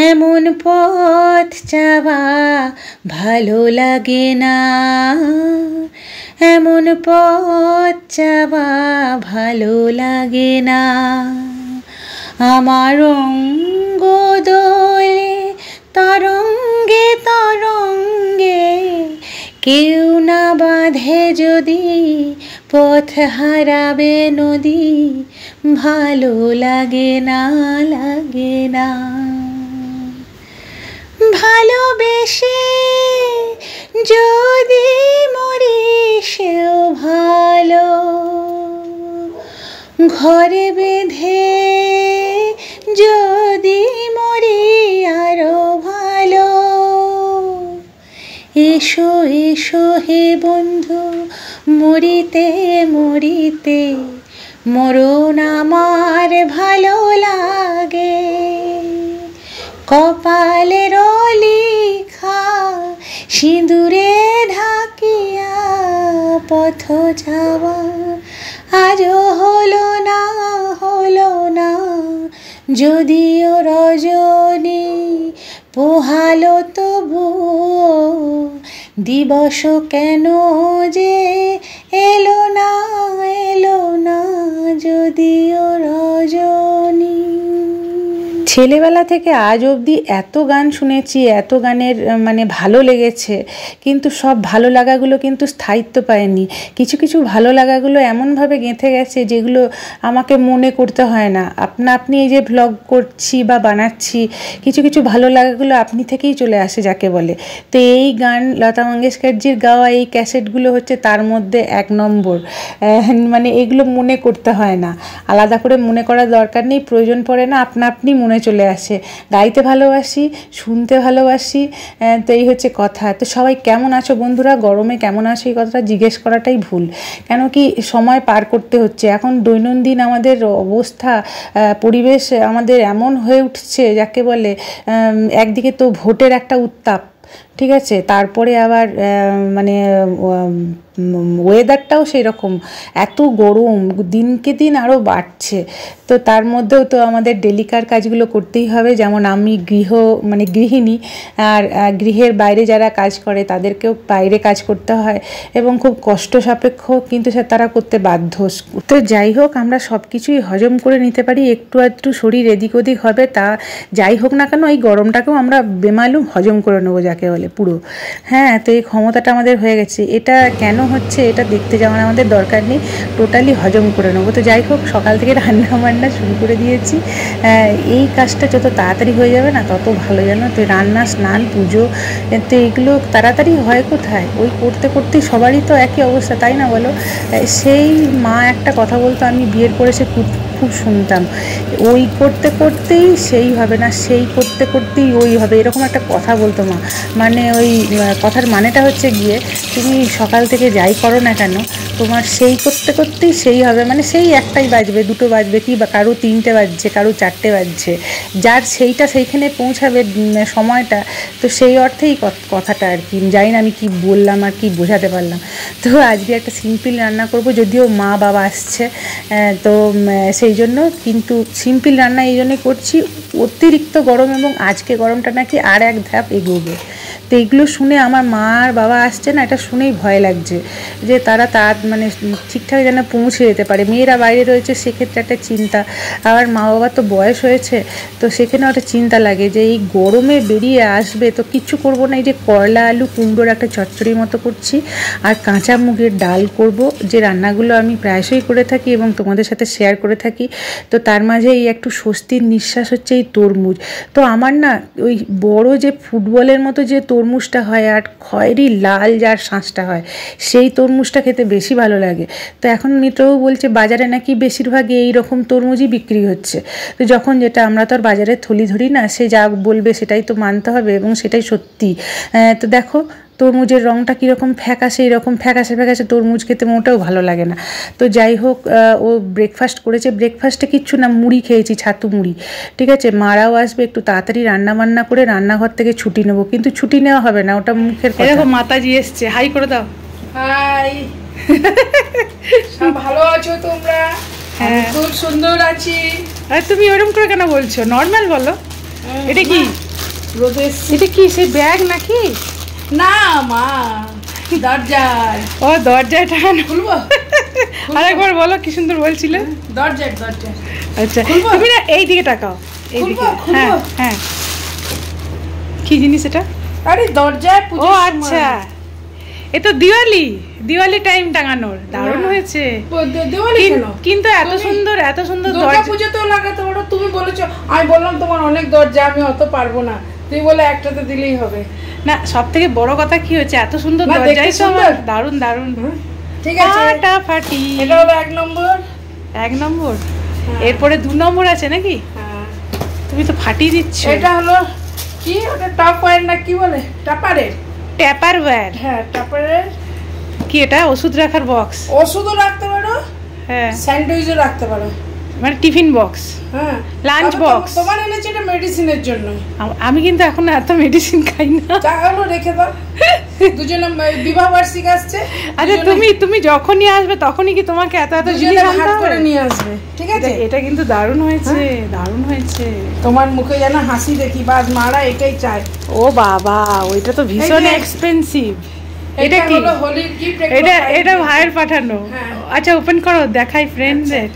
এমন পথ যাওয়া ভালো লাগে না, এমন পথ যাওয়া ভালো লাগে না। আমার অঙ্গ দোলে তরঙ্গে তরঙ্গে, কেউ না বাঁধে যদি পথ হারাবে নদী, ভালো লাগে না, লাগে না। ভালোবেসে যদি মরি সেও ভালো, ঘরে বেঁধে যদি মরি আরো ভালো। এসো এসো হে বন্ধু, মরিতে মরিতে মরণ আমার ভালো লাগে। কপালের লেখা সিঁদুরে ঢাকিয়া পথ যাওয়া আজও হলো না, হলো না। যদিও রজনী পোহালো তবুও দিবস কেন যে এলো না, এলো না, যদিও রজনী। ছেলেবেলা থেকে আজ অবধি এত গান শুনেছি, এত গানের মানে ভালো লেগেছে, কিন্তু সব ভালো লাগাগুলো কিন্তু স্থায়িত্ব পায়নি। কিছু কিছু ভালো লাগাগুলো এমনভাবে গেঁথে গেছে যেগুলো আমাকে মনে করতে হয় না। আপনি এই যে ভ্লগ করছি বা বানাচ্ছি, কিছু কিছু ভালো লাগাগুলো আপনি থেকেই চলে আসে যাকে বলে। তো এই গান লতা মঙ্গেশকরজির গাওয়া এই ক্যাসেটগুলো হচ্ছে তার মধ্যে 1 নম্বর। মানে এগুলো মনে করতে হয় না, আলাদা করে মনে করার দরকার নেই, প্রয়োজন পড়ে না, আপনি মনে চলে আসে। গাইতে ভালোবাসি, শুনতে ভালোবাসি, তো এই হচ্ছে কথা। তো সবাই কেমন আছো বন্ধুরা? গরমে কেমন আছো এই কথাটা জিজ্ঞেস করাটাই ভুল, কেন কি সময় পার করতে হচ্ছে। এখন দৈনন্দিন আমাদের অবস্থা, পরিবেশ আমাদের এমন হয়ে উঠছে যাকে বলে, একদিকে তো ভোটের একটা উত্তাপ, ঠিক আছে, তারপরে আবার মানে ওয়েদারটাও সেই রকম, এত গরম দিনকে দিন আরও বাড়ছে। তো তার মধ্যেও তো আমাদের ডেলিকার কাজগুলো করতেই হবে। যেমন আমি গৃহিণী, আর গৃহের বাইরে যারা কাজ করে তাদেরকেও বাইরে কাজ করতে হয় এবং খুব কষ্ট সাপেক্ষ, কিন্তু তারা করতে বাধ্য। তো যাই হোক, আমরা সব কিছুই হজম করে নিতে পারি, একটু একটু শরীর এদিক ওদিক হবে, তা যাই হোক না কেন এই গরমটাকেও আমরা বেমালুম হজম করে নেবো যাকে বলে পুরো। হ্যাঁ, তো এই ক্ষমতাটা আমাদের হয়ে গেছে। এটা কেন হচ্ছে এটা দেখতে যাওয়ার আমাদের দরকার নেই, টোটালি হজম করে নেবো। তো যাই হোক, সকাল থেকে রান্না শুরু করে দিয়েছি। এই কাজটা যত তাড়াতাড়ি হয়ে যাবে না তত ভালো, জানো তো। রান্না, স্নান, পুজো, তো এগুলো তাড়াতাড়ি হয় কোথায়? ওই করতে করতেই সবারই তো একই অবস্থা, তাই না বলো? সেই মা একটা কথা বলতো, আমি বিয়ের পরে সে খুব শুনতাম, ওই করতে করতেই সেই হবে না, সেই করতে করতেই ওই হবে, এরকম একটা কথা বলতো মা। মানে ওই কথার মানেটা হচ্ছে গিয়ে, তুমি সকাল থেকে যাই করো না কেন, তোমার সেই করতে করতেই সেই হবে। মানে সেই একটাই বাজবে, দুটো বাজবে, কি বা কারো 3টে বাজছে, কারো 4টে বাজছে, যার সেইটা সেইখানে পৌঁছাবে সময়টা। তো সেই অর্থেই কথাটা আর কি। জানি না আমি কি বললাম আর কি বোঝাতে পারলাম। তো আজকে একটা সিম্পল রান্না করব, যদিও মা বাবা আসছে, তো সেই জন্য। কিন্তু সিম্পল রান্না এই জন্যই করছি, অতিরিক্ত গরম, এবং আজকে গরমটা নাকি আর এক ধাপ এগোবে। তো এইগুলো শুনে আমার মা আর বাবা আসছে না, এটা শুনেই ভয় লাগছে যে তারা মানে ঠিকঠাক যেন পৌঁছে যেতে পারে। মেয়েরা বাইরে রয়েছে, সেক্ষেত্রে একটা চিন্তা, আবার মা বাবার তো বয়স হয়েছে, তো সেখানেও একটা চিন্তা লাগে যে এই গরমে বেরিয়ে আসবে। তো কিচ্ছু করব না, এই যে করলা আলু কুমড়োর একটা চচ্চড়ির মতো করছি, আর কাঁচা মুগের ডাল করব, যে রান্নাগুলো আমি প্রায়শই করে থাকি এবং তোমাদের সাথে শেয়ার করে থাকি। তো তার মাঝে এই একটু স্বস্তির নিঃশ্বাস হচ্ছে এই তরমুজ। তো আমার না ওই বড় যে ফুটবলের মতো যে তরমুজটা হয় আর খয়েরি লাল যার শাঁসটা হয়, সেই তরমুজটা খেতে বেশি ভালো লাগে। তো এখন মিত্রবাবু বলছে বাজারে নাকি বেশিরভাগই এই রকম তরমুজই বিক্রি হচ্ছে। তো যখন যেটা, আমরা তো আর বাজারে থলি ধরি না, সে যা বলবে সেটাই তো মানতে হবে, এবং সেটাই সত্যি। তো দেখো তরমুজের রঙটা কীরকম ফ্যাকাশে, এইরকম ফ্যাকাশে ফ্যাকাশে তরমুজ খেতে মোটেও ভালো লাগে না। তো যাই হোক, ও ব্রেকফাস্ট করেছে, ব্রেকফাস্টে কিচ্ছু না, মুড়ি খেয়েছি, ছাতু মুড়ি, ঠিক আছে। মারাও আসবে, একটু তাড়াতাড়ি রান্না বান্না করে রান্নাঘর থেকে ছুটি নেবো, কিন্তু ছুটি নেওয়া হবে না, ওটা মুখের কথা। দেখো মাতাজি এসছে, হাই করে দাও। হাই, সব ভালো আছো তোমরা? হ্যাঁ, খুব সুন্দর আছি। আর তুমি ওরকম করে কেন বলছো? নর্মাল বলো। এটা কি রোদে? এটা কি সেই ব্যাগ নাকি? না মা, দরজায়। ও দরজায় টাঙানো। খুলবো? আরেকবার বলো, কি সুন্দর বলছিলে। দরজায়। আচ্ছা তুমি না এই দিকে তাকাও, এই দিকে। হ্যাঁ হ্যাঁ, কি জিনিস এটা? আরে দরজায়। ও আচ্ছা, এ তো দিওয়ালি টাইম টাঙানোর। দারুণ হয়েছে। কিন্তু এত সুন্দর দরজা পুজোতেও লাগাতে পারো। তুমি বলেছো, আমি বললাম তোমার অনেক দরজা, আমি অত পারবো না। তুমি বলে একটাতে দিলেই হবে। না, সব থেকে বড় কথা কি হচ্ছে, এত সুন্দর দরজাই তো দারুণ। ঠিক আছে, ফাটাফাটি। এটা হলো 1 নম্বর। 1 নম্বর। এরপরে 2 নম্বর আছে নাকি? তুমি তো ফাটিয়ে দিচ্ছ। এটা হলো কি, ওটা টপওয়্যার না কি বলে? ট্যাপারওয়্যার। হ্যাঁ, ট্যাপারওয়্যার। কি এটা? ওষুধ রাখার বক্স। ওষুধও রাখতে পারো, হ্যাঁ, স্যান্ডউইচও রাখতে পারো, মানে টিফিন বক্স। হ্যাঁ, লাঞ্চ বক্স। তোমার এনেছে এটা মেডিসিনের জন্য। আমি কিন্তু এখন এত মেডিসিন খাই না। তাহলে রেখে দাও। দুজনে বিবাহ বার্ষিকী আসছে। আচ্ছা তুমি যখনই আসবে তখনই কি তোমাকে এত জিনিস ভাগ করে নিয়ে আসবে? ঠিক আছে। এটা কিন্তু দারুণ হয়েছে, দারুণ হয়েছে। তোমার মুখে যেন হাসি দেখি, বাস মারা এটাই চাই। ও বাবা, ওইটা তো ভীষণ এক্সপেন্সিভ। এটা কি? হোলির গিফট। এটা ভাইয়ের পাঠানো। আচ্ছা ওপেন করো, দেখাই ফ্রেন্ডদের।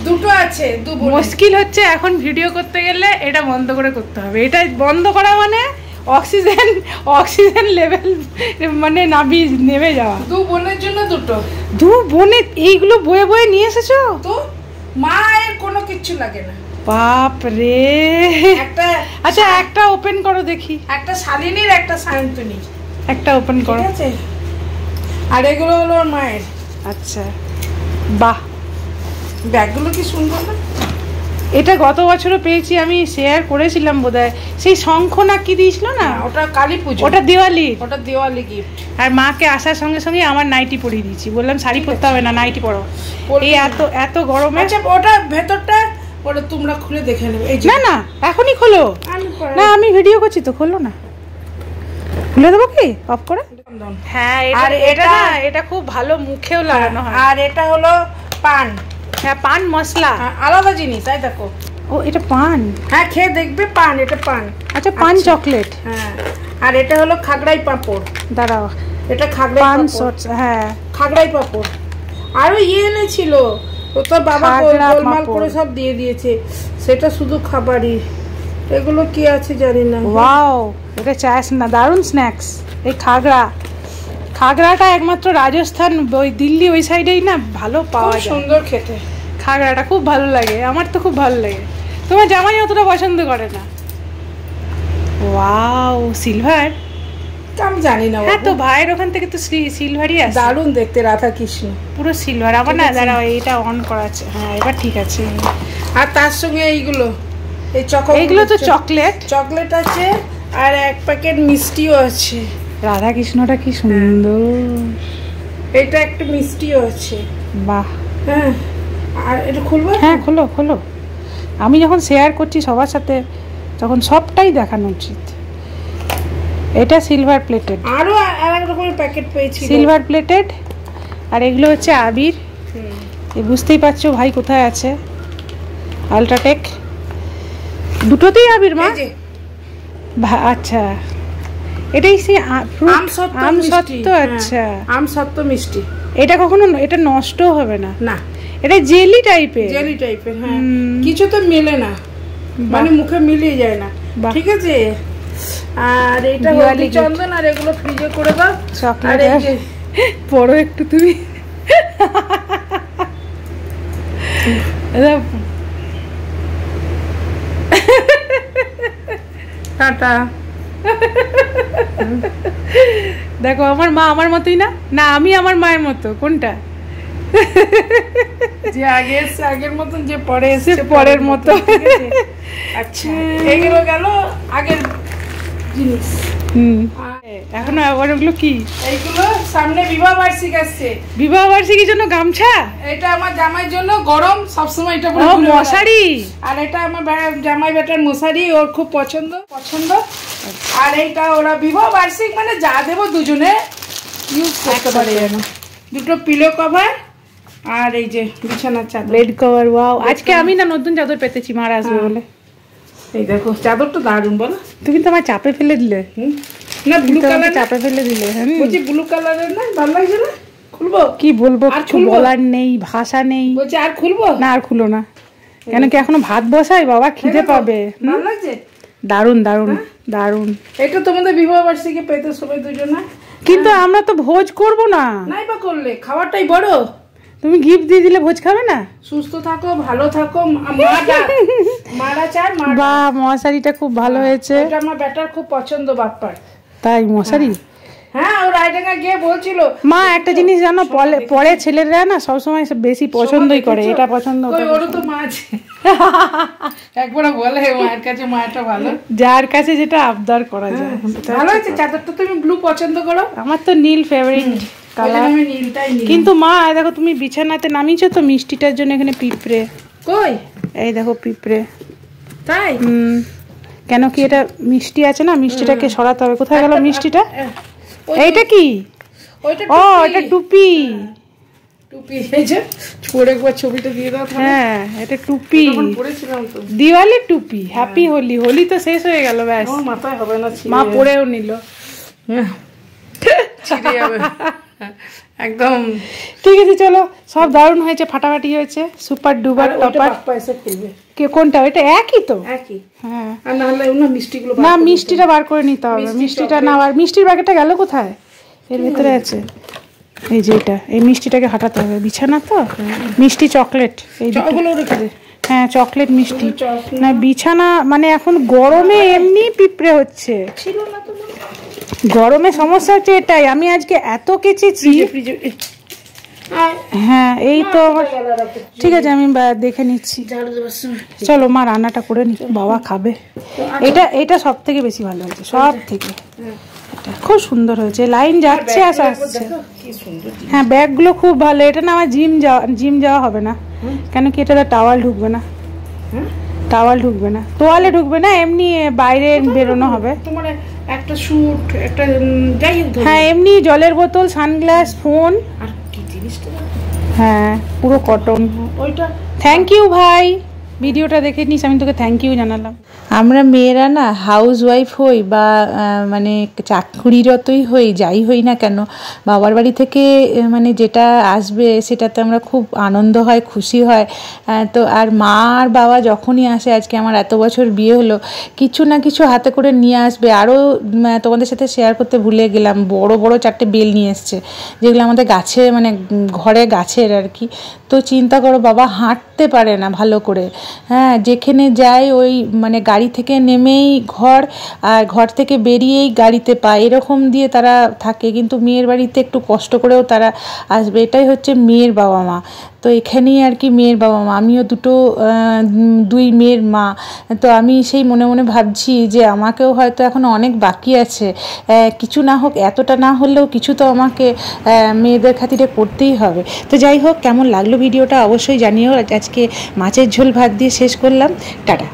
দুটো আছে। মুশকিল হচ্ছে এখন ভিডিও করতে গেলে এটা বন্ধ করতে হবে। এটা বন্ধ করা মানে অক্সিজেন লেভেল মানে নেমে যাওয়া। 2 বোনের জন্য দুটো। 2 বোনে এইগুলো বয়ে নিয়ে এসেছো তো? মায়ের কোনো কিচ্ছু লাগে না। বাপ রে। আচ্ছা একটা ওপেন করো দেখি। একটা শালিনীর, একটা সায়ন্তনীর। একটা ওপেন করো। ঠিক আছে। আর এগুলো হলো ওর মায়ের। আচ্ছা, বাহ, ব্যাগগুলো কি সুন্দর না? এটা গত বছরও পেয়েছি, আমি শেয়ার করেছিলাম বোধহয়। সেই শঙ্খ না কি দিয়েছিল না? ওটা কালী পুজো। ওটা দিওয়ালি গিফট। আর মাকে আসার সঙ্গে সঙ্গে আমার নাইটি পরিয়ে দিয়েছি, বললাম শাড়ি পরতে হবে না, নাইটি পরো। এই এত গরমে। আচ্ছা ওটা ভেতরটা ওটা তোমরা খুলে দেখে নেবে। এই না এখনই খোলো না, আমি ভিডিও করছি তো, খোলো না। খুলে দেবো কি অফ করে? হ্যাঁ, আর এটা খুব ভালো, মুখেও লাগানো হয়। আর এটা হলো পান। হ্যাঁ, পান মশলা, আলাদা জিনিস। তাই দেখো। ও এটা পান। হ্যাঁ, খেয়ে দেখবে। পান, এটা পান। আচ্ছা, পান চকলেট। হ্যাঁ, আর এটা হলো খাগড়াই পাঁপড়। দাঁড়াও, এটা খাগড়াই পাঁপড়। হ্যাঁ, খাগড়াই পাঁপড়। আরো এনেছিল, তোর বাবা গোলমাল করে সব দিয়ে দিয়েছে। সেটা শুধু খাবারই। এগুলো কি আছে জানি না। ওয়াও, এটা চাস না, দারুণ স্ন্যাক্স। এই খাগড়াটা একমাত্র রাজস্থান, ওই দিল্লি ওই সাইডেই না ভালো পাওয়া যায়। সুন্দর খেতে খাগড়াটা খুব ভালো লাগে, আমার তো খুব ভালো লাগে। তোমার জামাই অতটা পছন্দ করে না। Wow, silver. আমি জানি না। হ্যাঁ, তো ভাইয়ের ওখান থেকে তো সিলভারই আছে। দারুণ দেখতে, রাধা কৃষ্ণ পুরো সিলভার। আবার না, দাঁড়াও, এইটা অন করা আছে। হ্যাঁ, এবার ঠিক আছে। আর তার সঙ্গে এইগুলো, এইগুলো তো চকলেট আছে। আর 1 প্যাকেট মিষ্টিও আছে। রাধা কৃষ্ণটা কি সুন্দর। এটা একটা মিষ্টিও আছে। বাহ। হ্যাঁ, আর এটা খুলবো? হ্যাঁ, খোলো। আমি যখন শেয়ার করছি সবার সাথে, তখন সবটাই দেখানো উচিত। এটা সিলভার প্লেটেড। আরো আরেক রকমের প্যাকেট পেয়েছি, সিলভার প্লেটেড। আর এগুলো হচ্ছে আবির। বুঝতেই পারছো ভাই কোথায় আছে। আলট্রাটেক, দুটোতেই আবির মা। আচ্ছা, এটাই সেই আমসত্ত্ব। আচ্ছা, আমসত্ত্ব মিষ্টি। এটা কখনো এটা নষ্ট হবে না। না, এটা জেলি টাইপের। হ্যাঁ, কিছু তো মেলে না, মানে মুখে মিলিয়ে যায় না। ঠিক আছে। আর এটা হলদি চন্দন। আর এগুলো ফ্রিজে করে দাও। চকলেট পড়ো একটু তুমি। টাটা। দেখো, আমার মা আমার মতোই না। না, আমি আমার মায়ের মতো। কোনটা? যে আগের মতন, যে পরে এসে পরের মতো। আচ্ছা, এগুলো গেল আগের জিনিস। এখন আবার ওগুলো কি? এইগুলো সামনে বিবাহ বার্ষিকী আসছে। বিবাহ বার্ষিকীর জন্য গামছা। এটা আমার জামাইয়ের জন্য গরম, সবসময় এটা পরে মশারি। আর এটা আমার জামাই বেটার মশারি, ওর খুব পছন্দ। আর এইটা ওরা বিবাহ বার্ষিক মানে যা দেবো দুজনে ইউজ করতে পারে। দুটো পিলো কভার আর এই যে বিছানার চাদর, বেড কভার। ওয়াও, আজকে আমি না নতুন চাদর পেতেছি, মার আসবে বলে। এই দেখো চাদরটা দারুণ বলো। তুমি তো আমার চাপে ফেলে দিলে। না ব্লু কালার চাপে ফেলে দিলে। বলছি ব্লু কালারের না, ভালো লাগছে না? খুলবো? কি বলবো, কিছু বলার নেই, ভাষা নেই। বলছি আর খুলবো না? আর খুলো না। কেন কি এখনো ভাত বসাই বাবা, খিদে পাবে। ভালো লাগছে? দারুণ দারুণ দারুণ। এটা তোমাদের বিবাহ বার্ষিকী পেতে সবাই দুজনে, কিন্তু আমরা তো ভোজ করব না। নাই বা করলে খাবারটাই বড়। তুমি গিফট দিয়ে দিলে ভোজ খাবে না? সুস্থ থাকো, ভালো থাকো। মারা চায় মা। বাহ, মশারিটা খুব ভালো হয়েছে। এটা আমার বেটার খুব পছন্দ বাপ্পার। তাই মশারি? হ্যাঁ, ও রায়ডাঙ্গা গিয়ে বলছিল। মা একটা জিনিস জানো, পরে ছেলেরা না সবসময় বেশি পছন্দই করে, এটা পছন্দ। ওরও তো মা আছে, একবার বলে মায়ের কাছে মায়েরটা ভালো, যার কাছে যেটা আবদার করা যায়। ভালো আছে চাদরটা। তুমি ব্লু পছন্দ করো? আমার তো নীল ফেভারিট কালার। আমি নীলটাই নিই। কিন্তু মা দেখো, তুমি বিছানাতে নামিয়েছো তো মিষ্টিটার জন্য এখানে পিঁপড়ে। কই? এই দেখো পিঁপড়ে। তাই? কেন কি এটা মিষ্টি আছে না, মিষ্টিটাকে সরাতে হবে। কোথায় গেল মিষ্টিটা? এইটা কি? ও, এটা টুপি। টুপি এই যে পরে একবার ছবিটা দিয়ে দাও। হ্যাঁ, এটা টুপি, পরেছিলাম তো, দিওয়ালি টুপি। হ্যাপি হোলি। হোলি তো শেষ হয়ে গেল, ব্যাস। মাথায় হবে না, মা পরেও নিল। ছিঁড়ে যাবে একদম। ঠিক আছে, চলো। সব দারুণ হয়েছে, ফাটাফাটি হয়েছে, সুপার ডুপার টপার। কে কোনটা? এটা একই তো। একই। হ্যাঁ, আর না হলে না মিষ্টিগুলো, না মিষ্টিটা বার করে নিতে হবে। মিষ্টিটা না, আর মিষ্টির প্যাকেটটা গেল কোথায়? এর ভিতরে আছে। এই যে এটা, এই মিষ্টিটাকে হাঁটাতে হবে। বিছানা তো মিষ্টি চকলেট, এই ওগুলো রেখে দে। হ্যাঁ, চকলেট মিষ্টি না। বিছানা মানে এখন গরমে এমনি পিঁপড়ে হচ্ছে। ছিল না তো, গরমে সমস্যা হচ্ছে এটাই। আমি আজকে এত কেচেছি। হ্যাঁ, এই তো। ঠিক আছে, আমি দেখে নিচ্ছি। চলো মা রান্নাটা করে নি, বাবা খাবে। এটা সব থেকে বেশি ভালো হয়েছে, সব থেকে। খুব সুন্দর হয়েছে, লাইন যাচ্ছে আর আসছে। হ্যাঁ, ব্যাগগুলো খুব ভালো। এটা না আমার জিম যাওয়া হবে না। কেন কি এটা টাওয়াল ঢুকবে না, টাওয়াল ঢুকবে না, তোয়ালে ঢুকবে না, এমনি বাইরে বেরোনো হবে। তোমার একটা স্যুট, একটা যাই হোক। হ্যাঁ, এমনি জলের বোতল, সানগ্লাস, ফোন। আর কি জিনিসটা? হ্যাঁ, পুরো কটন। ওইটা। থ্যাংক ইউ ভাই, ভিডিওটা দেখে নিস, আমি তোকে থ্যাংক ইউ জানালাম। আমরা মেয়েরা না হাউস ওয়াইফ হই বা মানে চাকরিরতই হই, যাই হই না কেন, বাবার বাড়ি থেকে মানে যেটা আসবে সেটাতে আমরা খুব আনন্দ হয়, খুশি হয়। তো আর মা আর বাবা যখনই আসে, আজকে আমার এত বছর বিয়ে হলো, কিছু না কিছু হাতে করে নিয়ে আসবে। আরও তোমাদের সাথে শেয়ার করতে ভুলে গেলাম, বড় বড় 4টে বেল নিয়ে এসছে, যেগুলো আমাদের গাছে, মানে ঘরে গাছের আর কি। তো চিন্তা করো, বাবা হাঁটতে পারে না ভালো করে। হ্যাঁ, যেখানে যায় ওই মানে গাড়ি থেকে নেমেই ঘর, আর ঘর থেকে বেরিয়েই গাড়িতে পায়, এরকম দিয়ে তারা থাকে। কিন্তু মেয়ের বাড়িতে একটু কষ্ট করেও তারা আসবে। এটাই হচ্ছে মেয়ের বাবা মা। তো এখানেই আর কি মেয়ের বাবা মা। আমিও দুই মেয়ের মা। তো আমি সেই মনে মনে ভাবছি যে আমাকেও হয়তো এখন অনেক বাকি আছে। কিছু না হোক, এতটা না হলেও কিছু তো আমাকে মেয়েদের খাতিরে করতেই হবে। তো যাই হোক, কেমন লাগলো ভিডিওটা অবশ্যই জানিও। আজকে মাছের ঝোল ভাত দিয়ে শেষ করলাম। টাটা।